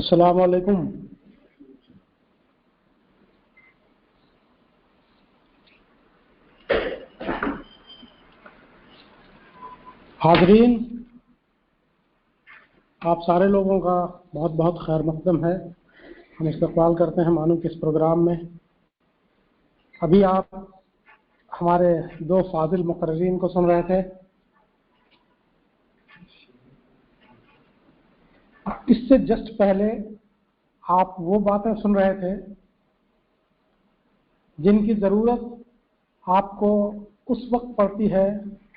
अस्सलाम वालेकुम। हाज़रीन, आप सारे लोगों का बहुत बहुत खैर मक़दम है। हम इस्तक़बाल करते हैं मानू के इस प्रोग्राम में। अभी आप हमारे दो फाजिल मुक़र्रिरीन को सुन रहे थे। इससे जस्ट पहले आप वो बातें सुन रहे थे जिनकी ज़रूरत आपको उस वक्त पड़ती है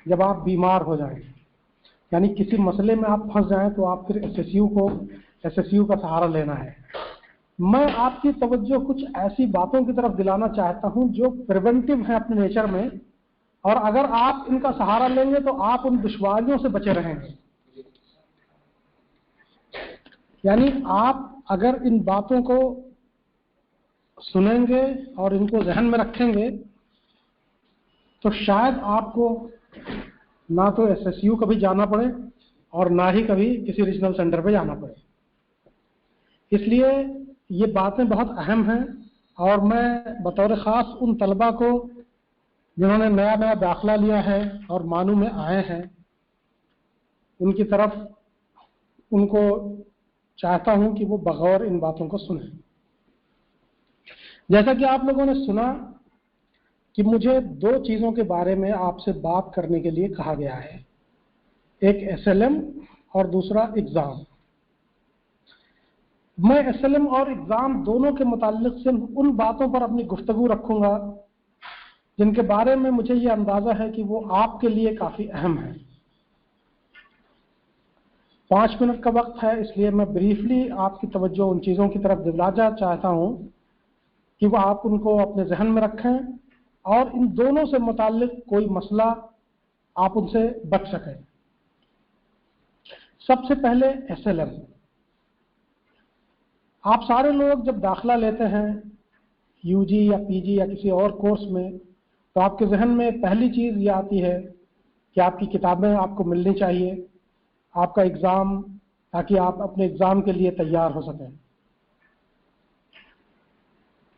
जब आप बीमार हो जाएं, यानी किसी मसले में आप फंस जाएं तो आप फिर एसएसयू का सहारा लेना है। मैं आपकी तवज्जो कुछ ऐसी बातों की तरफ दिलाना चाहता हूं जो प्रिवेंटिव है अपने नेचर में, और अगर आप इनका सहारा लेंगे तो आप उन दुश्वारियों से बचे रहेंगे। यानी आप अगर इन बातों को सुनेंगे और इनको जहन में रखेंगे तो शायद आपको ना तो एसएसयू कभी जाना पड़े और ना ही कभी किसी रीजनल सेंटर पे जाना पड़े। इसलिए ये बातें बहुत अहम हैं और मैं बतौर ख़ास उन तलबा को जिन्होंने नया नया दाखिला लिया है और मानू में आए हैं उनकी तरफ उनको चाहता हूं कि वो बगौर इन बातों को सुनें। जैसा कि आप लोगों ने सुना कि मुझे दो चीज़ों के बारे में आपसे बात करने के लिए कहा गया है, एक एसएलएम और दूसरा एग्ज़ाम। मैं एसएलएम और एग्ज़ाम दोनों के मुताल्लिक से उन बातों पर अपनी गुफ्तगू रखूंगा जिनके बारे में मुझे ये अंदाज़ा है कि वो आपके लिए काफ़ी अहम है। 5 मिनट का वक्त है, इसलिए मैं ब्रीफली आपकी तवज्जो उन चीज़ों की तरफ दिलाना चाहता हूँ कि वो आप उनको अपने जहन में रखें और इन दोनों से मुताल्लिक कोई मसला आप उनसे बच सकें। सबसे पहले एसएलएम। आप सारे लोग जब दाखिला लेते हैं यूजी या पीजी या किसी और कोर्स में तो आपके जहन में पहली चीज़ ये आती है कि आपकी किताबें आपको मिलनी चाहिए, आपका एग्ज़ाम, ताकि आप अपने एग्ज़ाम के लिए तैयार हो सकें।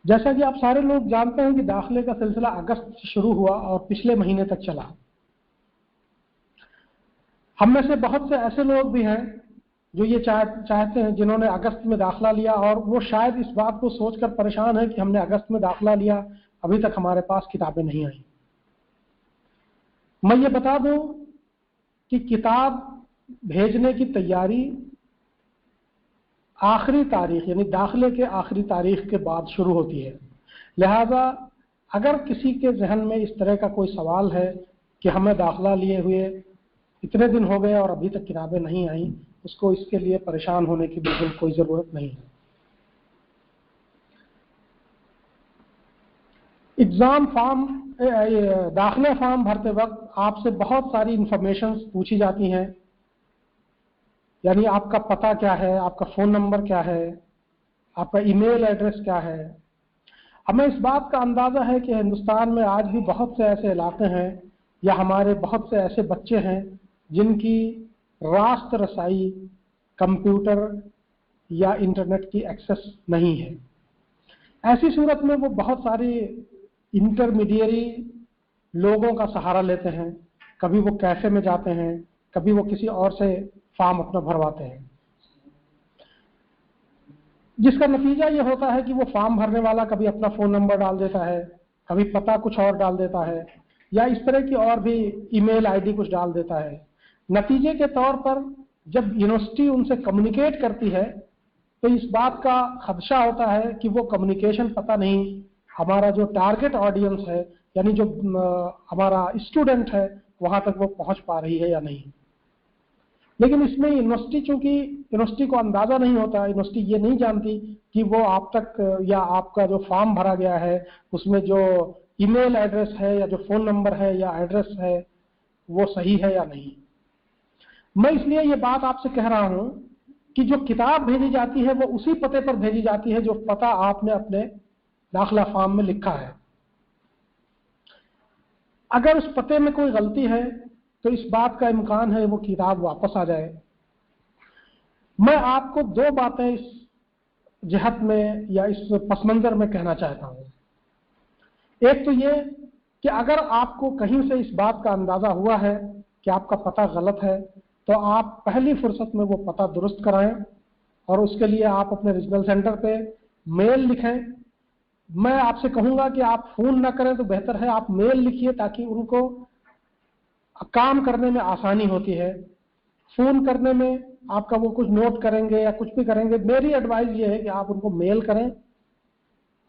जैसा कि आप सारे लोग जानते हैं कि दाखिले का सिलसिला अगस्त से शुरू हुआ और पिछले महीने तक चला। हम में से बहुत से ऐसे लोग भी हैं जो ये चाहते हैं, जिन्होंने अगस्त में दाखिला लिया और वो शायद इस बात को सोचकर परेशान है कि हमने अगस्त में दाखिला लिया, अभी तक हमारे पास किताबें नहीं आई। मैं ये बता दूं कि किताब भेजने की तैयारी आखिरी तारीख यानी दाखिले के आखिरी तारीख के बाद शुरू होती है। लिहाजा अगर किसी के जहन में इस तरह का कोई सवाल है कि हमें दाखिला लिए हुए इतने दिन हो गए और अभी तक किताबें नहीं आई, उसको इसके लिए परेशान होने की बिल्कुल कोई ज़रूरत नहीं है। एग्ज़ाम फॉर्म, दाखिला फॉर्म भरते वक्त आपसे बहुत सारी इंफॉर्मेशन पूछी जाती हैं, यानी आपका पता क्या है, आपका फ़ोन नंबर क्या है, आपका ईमेल एड्रेस क्या है। हमें इस बात का अंदाज़ा है कि हिंदुस्तान में आज भी बहुत से ऐसे इलाके हैं या हमारे बहुत से ऐसे बच्चे हैं जिनकी रास्त रसाई कंप्यूटर या इंटरनेट की एक्सेस नहीं है। ऐसी सूरत में वो बहुत सारी इंटरमीडिएरी लोगों का सहारा लेते हैं। कभी वो कैफे में जाते हैं, कभी वो किसी और से फॉर्म अपना भरवाते हैं, जिसका नतीजा ये होता है कि वो फॉर्म भरने वाला कभी अपना फ़ोन नंबर डाल देता है, कभी पता कुछ और डाल देता है, या इस तरह की और भी ईमेल आईडी कुछ डाल देता है। नतीजे के तौर पर जब यूनिवर्सिटी उनसे कम्युनिकेट करती है तो इस बात का खदशा होता है कि वो कम्युनिकेशन पता नहीं हमारा जो टारगेट ऑडियंस है, यानी जो हमारा स्टूडेंट है, वहाँ तक वो पहुँच पा रही है या नहीं। लेकिन इसमें यूनिवर्सिटी, चूंकि यूनिवर्सिटी को अंदाज़ा नहीं होता, यूनिवर्सिटी ये नहीं जानती कि वो आप तक या आपका जो फॉर्म भरा गया है उसमें जो ईमेल एड्रेस है या जो फ़ोन नंबर है या एड्रेस है वो सही है या नहीं। मैं इसलिए ये बात आपसे कह रहा हूँ कि जो किताब भेजी जाती है वो उसी पते पर भेजी जाती है जो पता आपने अपने दाखिला फॉर्म में लिखा है। अगर उस पते में कोई गलती है तो इस बात का इम्कान है वो किताब वापस आ जाए। मैं आपको दो बातें इस जिहत में या इस पस मंज़र में कहना चाहता हूँ। एक तो ये कि अगर आपको कहीं से इस बात का अंदाज़ा हुआ है कि आपका पता गलत है, तो आप पहली फुर्सत में वो पता दुरुस्त कराएं, और उसके लिए आप अपने रीजनल सेंटर पे मेल लिखें। मैं आपसे कहूँगा कि आप फ़ोन ना करें तो बेहतर है, आप मेल लिखिए, ताकि उनको काम करने में आसानी होती है। फ़ोन करने में आपका वो कुछ नोट करेंगे या कुछ भी करेंगे, मेरी एडवाइस ये है कि आप उनको मेल करें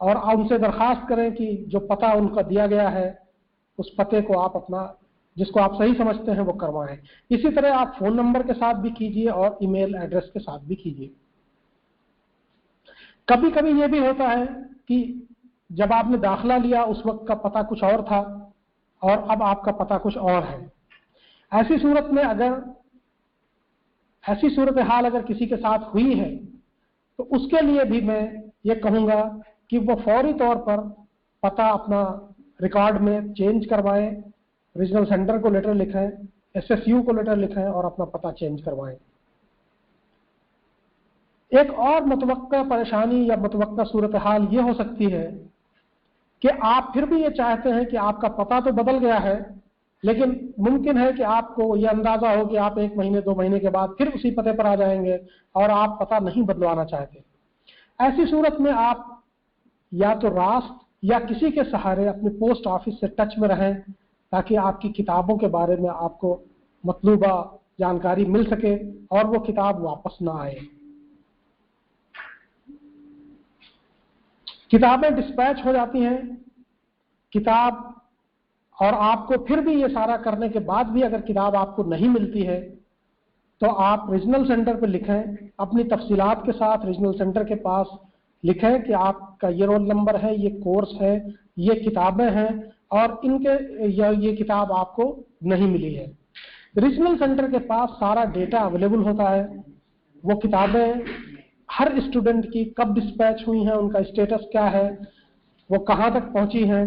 और उनसे दरख्वास्त करें कि जो पता उनका दिया गया है उस पते को आप अपना, जिसको आप सही समझते हैं, वो करवाएं। इसी तरह आप फ़ोन नंबर के साथ भी कीजिए और ईमेल एड्रेस के साथ भी कीजिए। कभी कभी ये भी होता है कि जब आपने दाखिला लिया उस वक्त का पता कुछ और था और अब आपका पता कुछ और है। ऐसी सूरत हाल अगर किसी के साथ हुई है तो उसके लिए भी मैं ये कहूँगा कि वो फौरी तौर पर पता अपना रिकॉर्ड में चेंज करवाएं, रीजनल सेंटर को लेटर लिखें, SSU को लेटर लिखें और अपना पता चेंज करवाएं। एक और मुतवक्का परेशानी या मुतवक्का सूरत हाल ये हो सकती है कि आप फिर भी ये चाहते हैं कि आपका पता तो बदल गया है, लेकिन मुमकिन है कि आपको ये अंदाजा हो कि आप 1 महीने 2 महीने के बाद फिर उसी पते पर आ जाएंगे और आप पता नहीं बदलवाना चाहते। ऐसी सूरत में आप या तो रास्त या किसी के सहारे अपने पोस्ट ऑफिस से टच में रहें, ताकि आपकी किताबों के बारे में आपको मतलूबा जानकारी मिल सके और वो किताब वापस ना आए। किताबें डिस्पैच हो जाती हैं, किताब, और आपको फिर भी ये सारा करने के बाद भी अगर किताब आपको नहीं मिलती है तो आप रीजनल सेंटर पर लिखें, अपनी तफसीलात के साथ रीजनल सेंटर के पास लिखें कि आपका ये रोल नंबर है, ये कोर्स है, ये किताबें हैं और ये किताब आपको नहीं मिली है। रीजनल सेंटर के पास सारा डेटा अवेलेबल होता है, वो किताबें हर स्टूडेंट की कब डिस्पैच हुई हैं, उनका स्टेटस क्या है, वो कहाँ तक पहुँची हैं।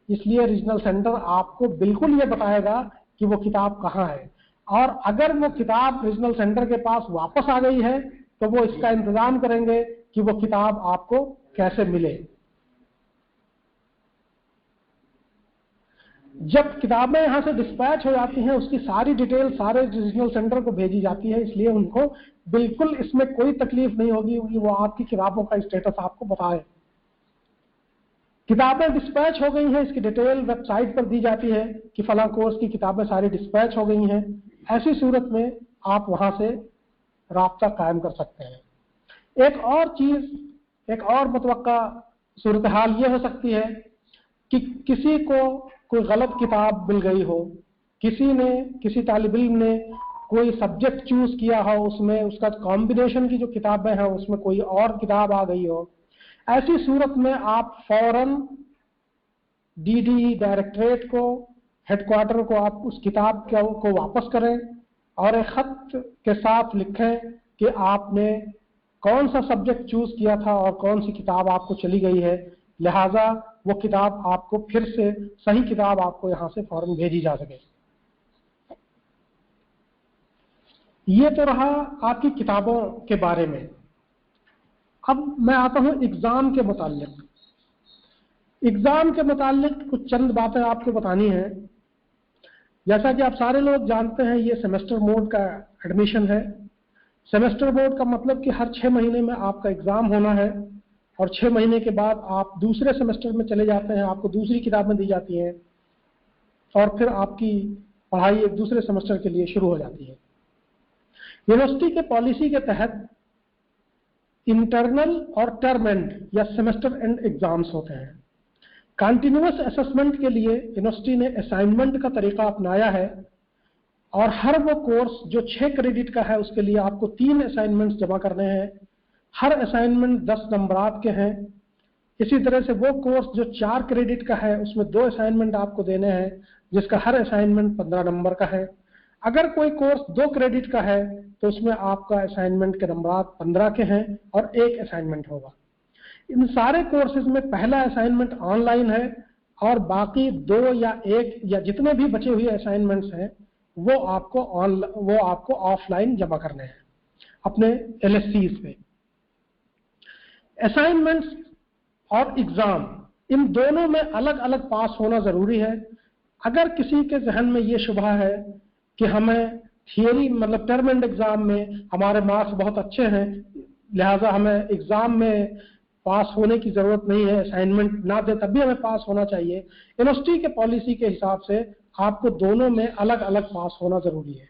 इसलिए रीजनल सेंटर आपको बिल्कुल ये बताएगा कि वो किताब कहाँ है, और अगर वो किताब रीजनल सेंटर के पास वापस आ गई है तो वो इसका इंतजाम करेंगे कि वो किताब आपको कैसे मिले। जब किताबें यहाँ से डिस्पैच हो जाती हैं उसकी सारी डिटेल सारे रीजनल सेंटर को भेजी जाती है, इसलिए उनको बिल्कुल इसमें कोई तकलीफ नहीं होगी कि वो आपकी किताबों का स्टेटस आपको बताए। किताबें डिस्पैच हो गई हैं इसकी डिटेल वेबसाइट पर दी जाती है कि फला कोर्स की किताबें सारी डिस्पैच हो गई हैं। ऐसी सूरत में आप वहां से राब्ता कायम कर सकते हैं। एक और मुतवक्का सूरत हाल ये हो सकती है कि किसी को कोई गलत किताब मिल गई हो, किसी तालिब इल्म ने कोई सब्जेक्ट चूज किया हो, उसमें उसका कॉम्बिनेशन की जो किताबें हैं उसमें कोई और किताब आ गई हो। ऐसी सूरत में आप फौरन DD डायरेक्टरेट को, हेडक्वार्टर को आप उस किताब को वापस करें और एक खत के साथ लिखें कि आपने कौन सा सब्जेक्ट चूज किया था और कौन सी किताब आपको चली गई है, लिहाजा वो किताब आपको फिर से सही किताब आपको यहां से फौरन भेजी जा सके। ये तो रहा आपकी किताबों के बारे में। अब मैं आता हूं एग्जाम के मुतालिक। एग्जाम के मुतालिक कुछ चंद बातें आपको बतानी है। जैसा कि आप सारे लोग जानते हैं ये सेमेस्टर मोड का एडमिशन है। सेमेस्टर मोड का मतलब कि हर 6 महीने में आपका एग्जाम होना है और 6 महीने के बाद आप दूसरे सेमेस्टर में चले जाते हैं, आपको दूसरी किताबें दी जाती हैं और फिर आपकी पढ़ाई एक दूसरे सेमेस्टर के लिए शुरू हो जाती है। यूनिवर्सिटी के पॉलिसी के तहत इंटरनल और टर्म एंड या सेमेस्टर एंड एग्जाम्स होते हैं। कंटिन्यूअस असेसमेंट के लिए यूनिवर्सिटी ने असाइनमेंट का तरीका अपनाया है और हर वो कोर्स जो 6 क्रेडिट का है उसके लिए आपको 3 असाइनमेंट्स जमा करने हैं। हर असाइनमेंट 10 नंबरात के हैं। इसी तरह से वो कोर्स जो 4 क्रेडिट का है उसमें 2 असाइनमेंट आपको देने हैं जिसका हर असाइनमेंट 15 नंबर का है। अगर कोई कोर्स 2 क्रेडिट का है तो उसमें आपका असाइनमेंट के नंबरात 15 के हैं और 1 असाइनमेंट होगा। इन सारे कोर्सेज में पहला असाइनमेंट ऑनलाइन है और बाकी 2 या 1 या जितने भी बचे हुए असाइनमेंट्स हैं वो आपको ऑफलाइन जमा करने हैं अपने LSCs पे। असाइनमेंट्स और एग्जाम, इन दोनों में अलग अलग पास होना जरूरी है। अगर किसी के जहन में ये शुबा है कि हमें थियरी मतलब टर्म एंड एग्जाम में हमारे मार्क्स बहुत अच्छे हैं, लिहाजा हमें एग्जाम में पास होने की जरूरत नहीं है, असाइनमेंट ना दे तब भी हमें पास होना चाहिए, यूनिवर्सिटी के पॉलिसी के हिसाब से आपको दोनों में अलग अलग पास होना जरूरी है।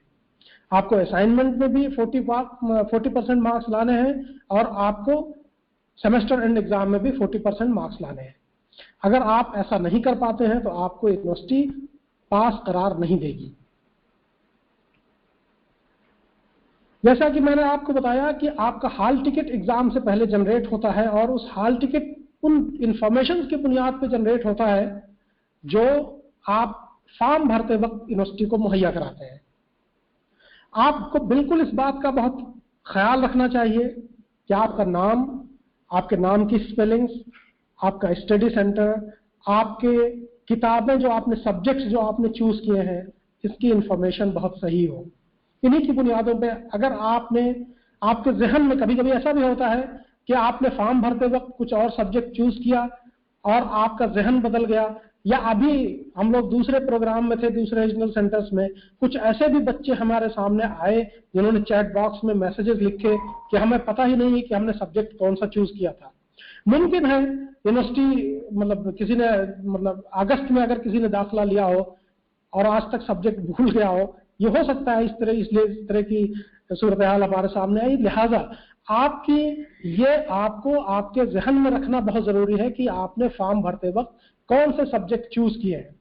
आपको असाइनमेंट में भी 40% मार्क्स लाने हैं और आपको सेमेस्टर एंड एग्जाम में भी 40% मार्क्स लाने हैं। अगर आप ऐसा नहीं कर पाते हैं तो आपको यूनिवर्सिटी पास करार नहीं देगी। जैसा कि मैंने आपको बताया कि आपका हाल टिकट एग्जाम से पहले जनरेट होता है और उस हाल टिकट उन इंफॉर्मेशन की बुनियाद पर जनरेट होता है जो आप फॉर्म भरते वक्त यूनिवर्सिटी को मुहैया कराते हैं। आपको बिल्कुल इस बात का बहुत ख्याल रखना चाहिए कि आपका नाम, आपके नाम की स्पेलिंग्स, आपका स्टडी सेंटर, आपके किताबें जो आपने सब्जेक्ट्स जो आपने चूज किए हैं, इसकी इंफॉर्मेशन बहुत सही हो। इन्हीं की बुनियादों पे अगर आपके जहन में कभी कभी ऐसा भी होता है कि आपने फॉर्म भरते वक्त कुछ और सब्जेक्ट चूज किया और आपका जहन बदल गया, या अभी हम लोग दूसरे प्रोग्राम में थे, दूसरे रीजनल सेंटर्स में, कुछ ऐसे भी बच्चे हमारे सामने आए जिन्होंने चैट बॉक्स में मैसेजेस लिखे कि हमें पता ही नहीं है कि हमने सब्जेक्ट कौन सा चूज किया था। मुमकिन है यूनिवर्सिटी मतलब किसी ने मतलब अगस्त में अगर किसी ने दाखिला लिया हो और आज तक सब्जेक्ट भूल गया हो, ये हो सकता है, इसलिए इस तरह की सूरत हाल हमारे सामने आई। लिहाजा आपको आपके जहन में रखना बहुत जरूरी है कि आपने फॉर्म भरते वक्त कौन से सब्जेक्ट चूज किए हैं।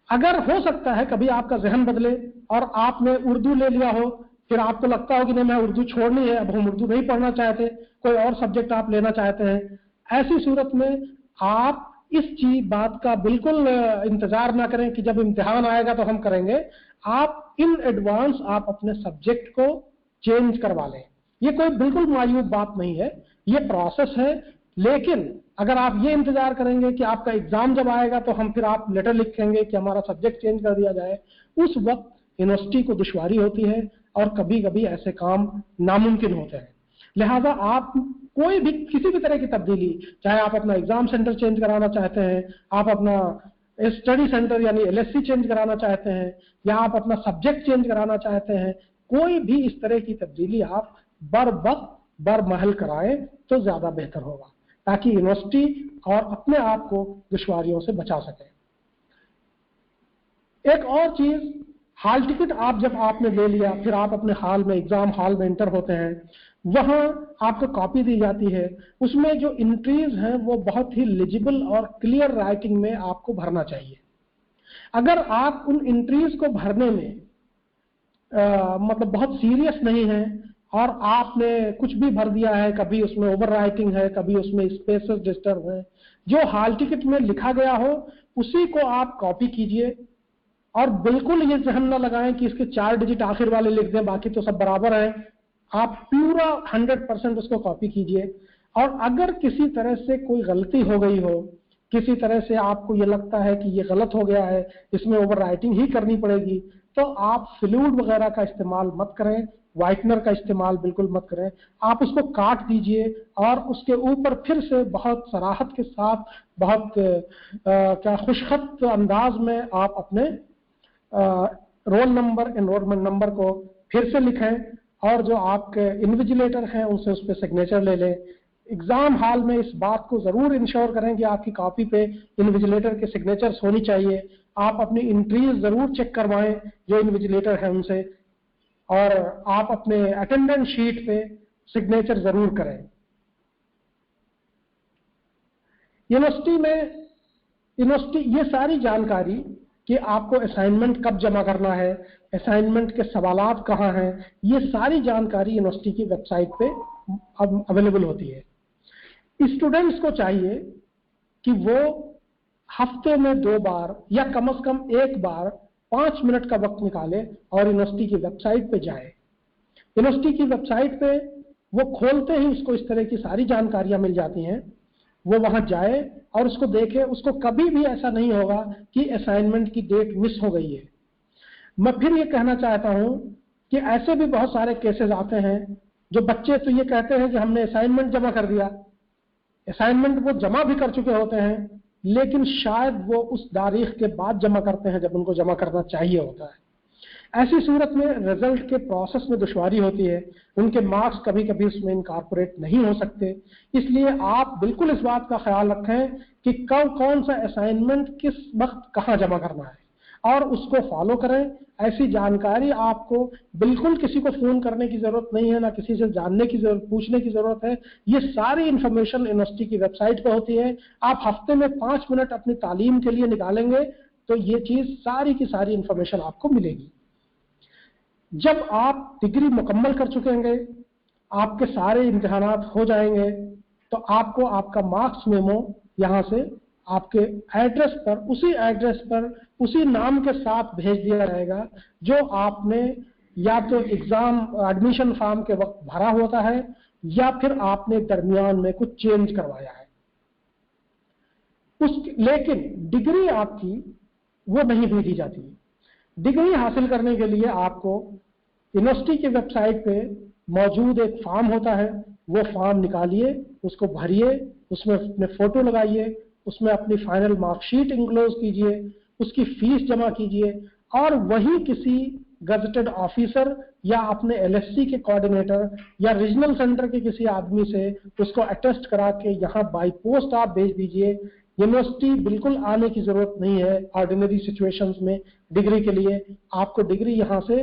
अगर हो सकता है कभी आपका जहन बदले और आपने उर्दू ले लिया हो, फिर आपको लगता हो कि नहीं मैं उर्दू छोड़नी है, अब हम उर्दू नहीं पढ़ना चाहते, कोई और सब्जेक्ट आप लेना चाहते हैं, ऐसी सूरत में आप इस बात का बिल्कुल इंतजार ना करें कि जब इम्तिहान आएगा तो हम करेंगे। आप इन एडवांस आप अपने सब्जेक्ट को चेंज करवा लें। ये कोई बिल्कुल मायूब बात नहीं है, ये प्रोसेस है। लेकिन अगर आप ये इंतजार करेंगे कि आपका एग्जाम जब आएगा तो हम फिर आप लेटर लिखेंगे कि हमारा सब्जेक्ट चेंज कर दिया जाए, उस वक्त यूनिवर्सिटी को दुश्वारी होती है और कभी कभी ऐसे काम नामुमकिन होते हैं। लिहाजा आप कोई भी किसी भी तरह की तब्दीली, चाहे आप अपना एग्जाम सेंटर चेंज कराना चाहते हैं, आप अपना स्टडी सेंटर यानी एलएससी चेंज कराना चाहते हैं, या आप अपना सब्जेक्ट चेंज कराना चाहते हैं, कोई भी इस तरह की तब्दीली आप बरमहल कराएं तो ज्यादा बेहतर होगा, ताकि यूनिवर्सिटी और अपने आप को दुश्वारियों से बचा सके। एक और चीज, हाल टिकट आप जब आपने ले लिया, फिर आप अपने हाल में एग्जाम हॉल में एंटर होते हैं, वहां आपको कॉपी दी जाती है। उसमें जो एंट्रीज हैं वो बहुत ही लिजिबल और क्लियर राइटिंग में आपको भरना चाहिए। अगर आप उन एंट्रीज को भरने में मतलब बहुत सीरियस नहीं है और आपने कुछ भी भर दिया है, कभी उसमें ओवर राइटिंग है, कभी उसमें स्पेसेस डिस्टर्ब है, जो हाल टिकट में लिखा गया हो उसी को आप कॉपी कीजिए और बिल्कुल ये जहन न लगाएं कि इसके 4 डिजिट आखिर वाले लिख दें, बाकी तो सब बराबर है। आप पूरा 100% उसको कॉपी कीजिए। और अगर किसी तरह से कोई गलती हो गई हो, किसी तरह से आपको ये लगता है कि ये गलत हो गया है, इसमें ओवर राइटिंग ही करनी पड़ेगी, तो आप फ्लूइड वगैरह का इस्तेमाल मत करें, व्हाइटनर का इस्तेमाल बिल्कुल मत करें। आप उसको काट दीजिए और उसके ऊपर फिर से बहुत सराहत के साथ, बहुत क्या खुशखत अंदाज में आप अपने रोल नंबर, एनरोलमेंट नंबर को फिर से लिखें और जो आपके इन्विजिलेटर हैं उनसे उस पर सिग्नेचर ले लें। एग्जाम हॉल में इस बात को जरूर इंश्योर करें कि आपकी कॉपी पे इन्विजिलेटर के सिग्नेचर्स होनी चाहिए। आप अपनी एंट्रीज जरूर चेक करवाएं जो इन्विजिलेटर है उनसे, और आप अपने अटेंडेंस शीट पे सिग्नेचर जरूर करें। यूनिवर्सिटी ये सारी जानकारी कि आपको असाइनमेंट कब जमा करना है, असाइनमेंट के सवालात कहाँ हैं, ये सारी जानकारी यूनिवर्सिटी की वेबसाइट पे अब अवेलेबल होती है। स्टूडेंट्स को चाहिए कि वो हफ्ते में 2 बार या कम से कम 1 बार 5 मिनट का वक्त निकाले और यूनिवर्सिटी की वेबसाइट पे जाए। यूनिवर्सिटी की वेबसाइट पे वो खोलते ही उसको इस तरह की सारी जानकारियां मिल जाती हैं। वो वहां जाए और उसको देखे। उसको कभी भी ऐसा नहीं होगा कि असाइनमेंट की डेट मिस हो गई है। मैं फिर ये कहना चाहता हूं कि ऐसे भी बहुत सारे केसेस आते हैं जो बच्चे तो ये कहते हैं कि हमने असाइनमेंट जमा कर दिया, असाइनमेंट वो जमा भी कर चुके होते हैं, लेकिन शायद वो उस तारीख के बाद जमा करते हैं जब उनको जमा करना चाहिए होता है। ऐसी सूरत में रिजल्ट के प्रोसेस में दुश्वारी होती है, उनके मार्क्स कभी कभी उसमें इनकॉर्पोरेट नहीं हो सकते। इसलिए आप बिल्कुल इस बात का ख्याल रखें कि कब कौन सा असाइनमेंट किस वक्त कहाँ जमा करना है और उसको फॉलो करें। ऐसी जानकारी आपको बिल्कुल किसी को फोन करने की जरूरत नहीं है, ना किसी से जानने की जरूरत, पूछने की जरूरत है। ये सारी इंफॉर्मेशन यूनिवर्सिटी की वेबसाइट पे होती है। आप हफ्ते में 5 मिनट अपनी तालीम के लिए निकालेंगे तो ये चीज सारी की सारी इंफॉर्मेशन आपको मिलेगी। जब आप डिग्री मुकम्मल कर चुकेंगे, आपके सारे इम्तिहानात हो जाएंगे, तो आपको आपका मार्क्स मेमो यहाँ से आपके एड्रेस पर, उसी एड्रेस पर, उसी नाम के साथ भेज दिया जाएगा जो आपने या तो एग्जाम एडमिशन फॉर्म के वक्त भरा होता है या फिर आपने दरमियान में कुछ चेंज करवाया है। लेकिन डिग्री आपकी वो नहीं भेजी जाती। डिग्री हासिल करने के लिए आपको यूनिवर्सिटी की वेबसाइट पे मौजूद एक फॉर्म होता है, वो फॉर्म निकालिए, उसको भरिए, उसमें अपने फोटो लगाइए, उसमें अपनी फाइनल मार्कशीट इंक्लोज कीजिए, उसकी फीस जमा कीजिए और वही किसी गजेटेड ऑफिसर या अपने एलएससी के कोऑर्डिनेटर या रीजनल सेंटर के किसी आदमी से उसको अटेस्ट करा के यहाँ बाई पोस्ट आप भेज दीजिए। यूनिवर्सिटी बिल्कुल आने की जरूरत नहीं है ऑर्डिनरी सिचुएशंस में डिग्री के लिए। आपको डिग्री यहाँ से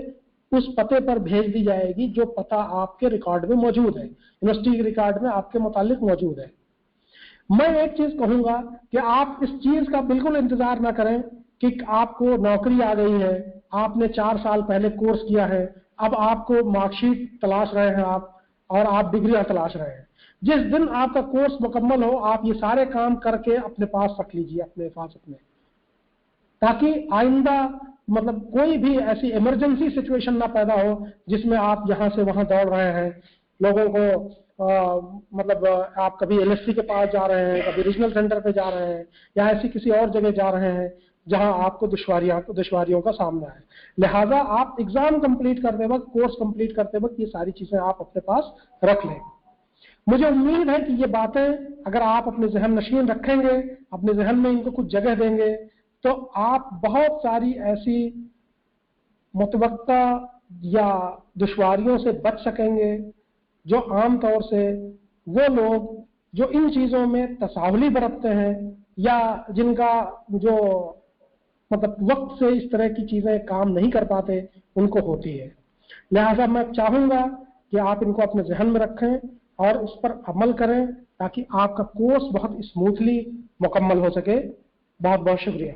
उस पते पर भेज दी जाएगी जो पता आपके रिकॉर्ड में मौजूद है, यूनिवर्सिटी के रिकॉर्ड में आपके मुतालिक मौजूद है। मैं एक चीज कहूंगा कि आप इस चीज का बिल्कुल इंतजार ना करें कि आपको नौकरी आ गई है, आपने 4 साल पहले कोर्स किया है, अब आपको मार्कशीट तलाश रहे हैं आप और आप डिग्रियां तलाश रहे हैं। जिस दिन आपका कोर्स मुकम्मल हो, आप ये सारे काम करके अपने पास रख लीजिए, अपने हिफाजत में, ताकि आइंदा मतलब कोई भी ऐसी इमरजेंसी सिचुएशन ना पैदा हो जिसमें आप यहां से वहां दौड़ रहे हैं। लोगों को मतलब आप कभी एलएससी के पास जा रहे हैं, कभी रीजनल सेंटर पे जा रहे हैं या ऐसी किसी और जगह जा रहे हैं जहां आपको दुश्वारियों का सामना है। लिहाजा आप एग्जाम कंप्लीट करते वक्त, कोर्स कंप्लीट करते वक्त ये सारी चीजें आप अपने पास रख लें। मुझे उम्मीद है कि ये बातें अगर आप अपने जहन नशीन रखेंगे, अपने जहन में इनको कुछ जगह देंगे, तो आप बहुत सारी ऐसी मुतवक्का या दुश्वारियों से बच सकेंगे जो आम तौर से वो लोग जो इन चीजों में तसाहुली बरतते हैं या जिनका जो मतलब वक्त से इस तरह की चीजें काम नहीं कर पाते, उनको होती है। लिहाजा मैं चाहूंगा कि आप इनको अपने जहन में रखें और उस पर अमल करें ताकि आपका कोर्स बहुत स्मूथली मुकम्मल हो सके। बहुत बहुत शुक्रिया।